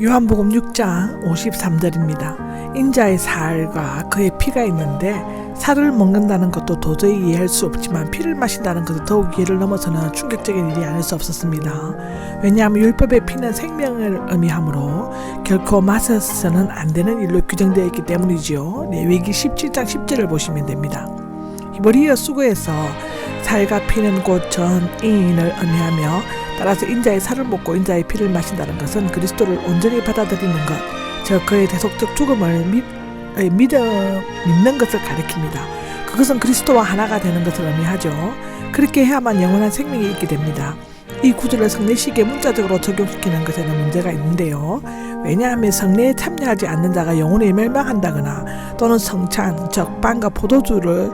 요한복음 6장 53절입니다. 인자의 살과 그의 피가 있는데 살을 먹는다는 것도 도저히 이해할 수 없지만 피를 마신다는 것도 더욱 이해를 넘어서는 충격적인 일이 아닐 수 없었습니다. 왜냐하면 율법의 피는 생명을 의미하므로 결코 마셔서는 안 되는 일로 규정되어 있기 때문이지요. 레위기 17장 10절을 보시면 됩니다. 히브리어 수거에서 살과 피는 곧 전인을 의미하며 따라서 인자의 살을 먹고 인자의 피를 마신다는 것은 그리스도를 온전히 받아들이는 것, 즉 그의 대속적 죽음을 믿는 것을 가리킵니다. 그것은 그리스도와 하나가 되는 것을 의미하죠. 그렇게 해야만 영원한 생명이 있게 됩니다. 이 구절을 성례식에 문자적으로 적용시키는 것에는 문제가 있는데요. 왜냐하면 성례에 참여하지 않는 자가 영원히 멸망한다거나 또는 성찬, 즉 빵과 포도주를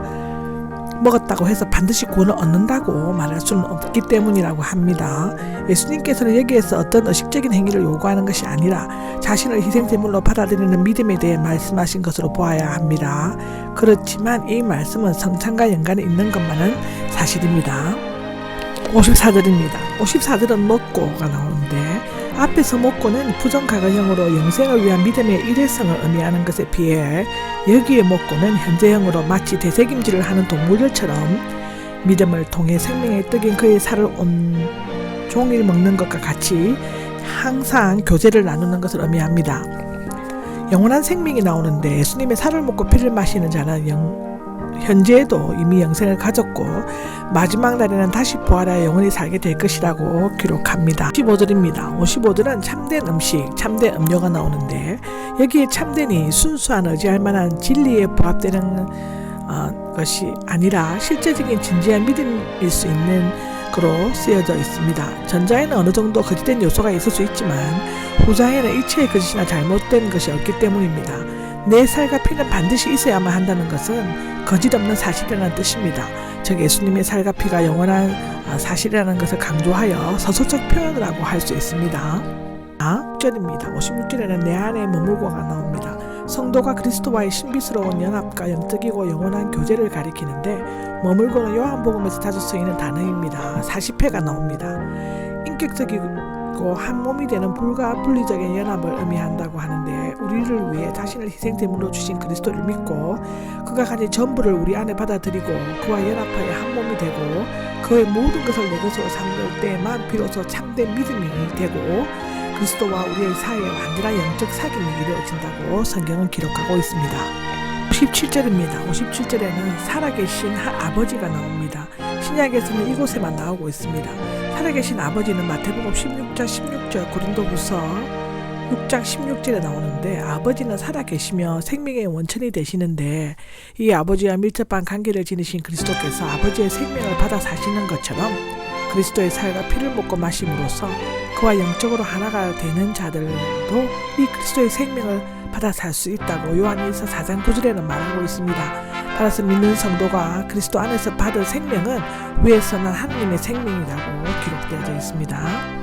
먹었다고 해서 반드시 구원을 얻는다고 말할 수는 없기 때문이라고 합니다. 예수님께서는 여기에서 어떤 의식적인 행위를 요구하는 것이 아니라 자신을 희생제물로 받아들이는 믿음에 대해 말씀하신 것으로 보아야 합니다. 그렇지만 이 말씀은 성찬과 연관이 있는 것만은 사실입니다. 54절입니다. 54절은 먹고가 나오는데 앞에서 먹고는 부정가가형으로 영생을 위한 믿음의 일회성을 의미하는 것에 비해 여기에 먹고는 현재형으로 마치 되새김질을 하는 동물들처럼 믿음을 통해 생명의 떡인 그의 살을 온종일 먹는 것과 같이 항상 교제를 나누는 것을 의미합니다. 영원한 생명이 나오는데 예수님의 살을 먹고 피를 마시는 자는 현재에도 이미 영생을 가졌고 마지막 날에는 다시 부활하여 영원히 살게 될 것이라고 기록합니다. 55절입니다. 55절은 참된 음식, 참된 음료가 나오는데 여기에 참된이 순수한 의지할 만한 진리에 부합되는 것이 아니라 실제적인 진지한 믿음일 수 있는 거로 쓰여져 있습니다. 전자에는 어느 정도 거짓된 요소가 있을 수 있지만 후자에는 일체의 거짓이나 잘못된 것이 없기 때문입니다. 내 살과 피는 반드시 있어야만 한다는 것은 거짓 없는 사실이라는 뜻입니다. 즉 예수님의 살과 피가 영원한 사실이라는 것을 강조하여 서술적 표현을 하고 할 수 있습니다. 56절입니다. 56절에는 내 안에 머물고가 나옵니다. 성도가 그리스도와의 신비스러운 연합과 영적이고 영원한 교제를 가리키는데 머물고는 요한복음에서 자주 쓰이는 단어입니다. 40회가 나옵니다. 인격적이고 한 몸이 되는 불가분리적인 연합을 의미한다고 하는데 우리를 위해 자신을 희생제물로 주신 그리스도를 믿고 그가 가진 전부를 우리 안에 받아들이고 그와 연합하여 한 몸이 되고 그의 모든 것을 내 것으로 삼을 때만 비로소 참된 믿음이 되고 그리스도와 우리의 사이에 완전한 영적 사귐이 이루어진다고 성경은 기록하고 있습니다. 57절입니다. 57절에는 살아계신 아버지가 나옵니다. 신약에서는 이곳에만 나오고 있습니다. 살아계신 아버지는 마태복음 16장 16절, 고린도후서 6장 16절에 나오는데 아버지는 살아계시며 생명의 원천이 되시는데 이 아버지와 밀접한 관계를 지니신 그리스도께서 아버지의 생명을 받아 사시는 것처럼 그리스도의 살과 피를 먹고 마심으로써 그와 영적으로 하나가 되는 자들도 이 그리스도의 생명을 받아 살 수 있다고 요한일서 4장 9절에는 말하고 있습니다. 따라서 믿는 성도가 그리스도 안에서 받은 생명은 위에서 난 하나님의 생명이라고 기록되어져 있습니다.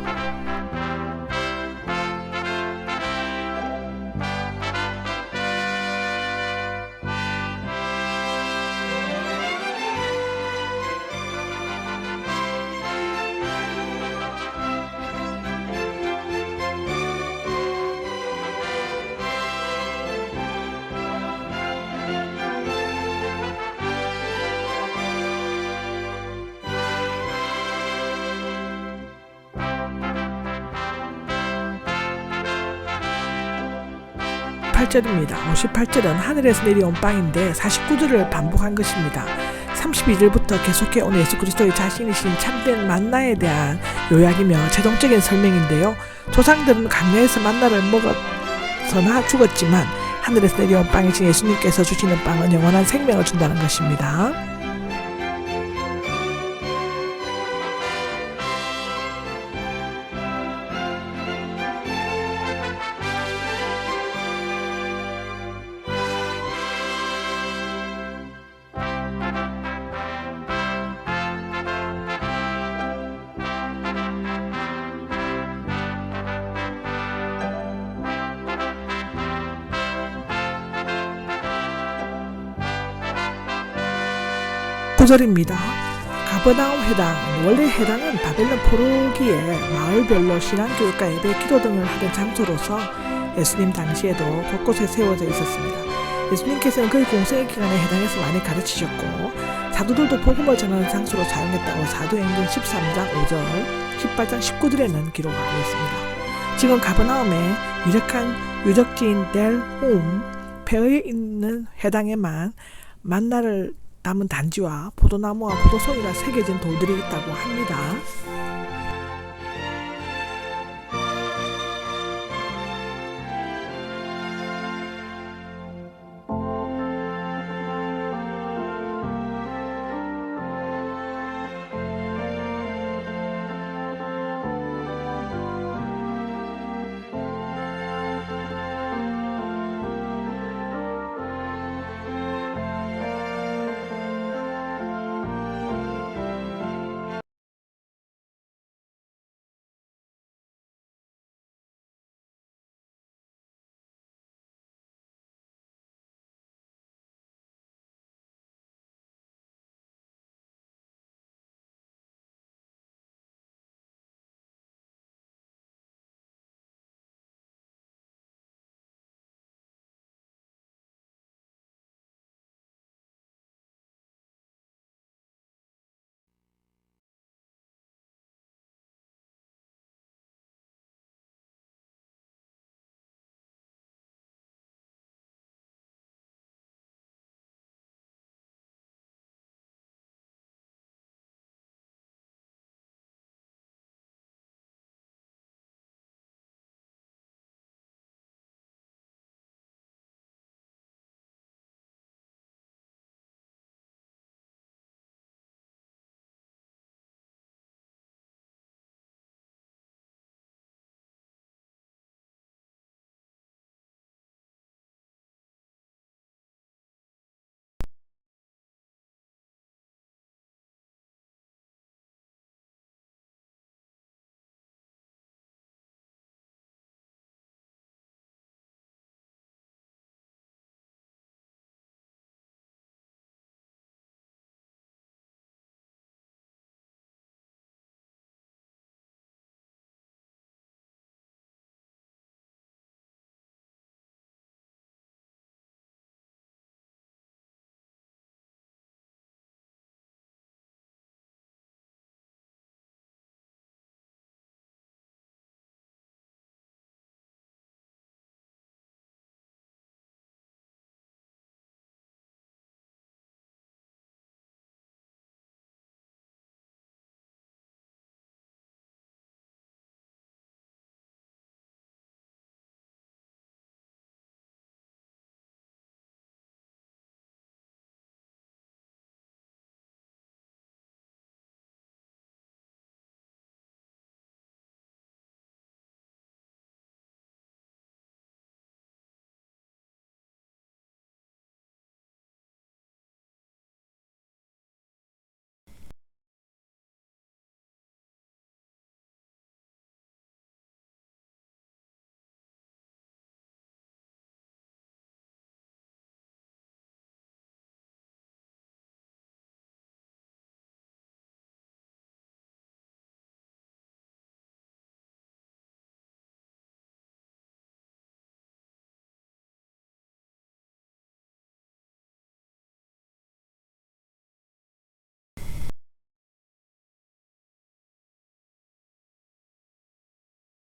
입니다. 58절은 하늘에서 내려온 빵인데 49절을 반복한 것입니다. 32절부터 계속해 온 예수 그리스도의 자신이신 참된 만나에 대한 요약이며 최종적인 설명인데요. 조상들은 광야에서 만나를 먹어서나 죽었지만 하늘에서 내려온 빵이신 예수님께서 주시는 빵은 영원한 생명을 준다는 것입니다. 구절입니다. 가버나움 회당, 원래 회당은 바벨론 포로기에 마을별로 신앙교육과 예배, 기도 등을 하던 장소로서 예수님 당시에도 곳곳에 세워져 있었습니다. 예수님께서는 그의 공생의 기간에 해당해서 많이 가르치셨고 사도들도 복음을 전하는 장소로 사용했다고 사도행전 13장 5절, 18장 19절에는 기록하고 있습니다. 지금 가버나움의 유력한 유적지인 델홈 폐허에 있는 회당에만 만나를 담은 단지와 포도나무와 포도송이가 새겨진 돌들이 있다고 합니다.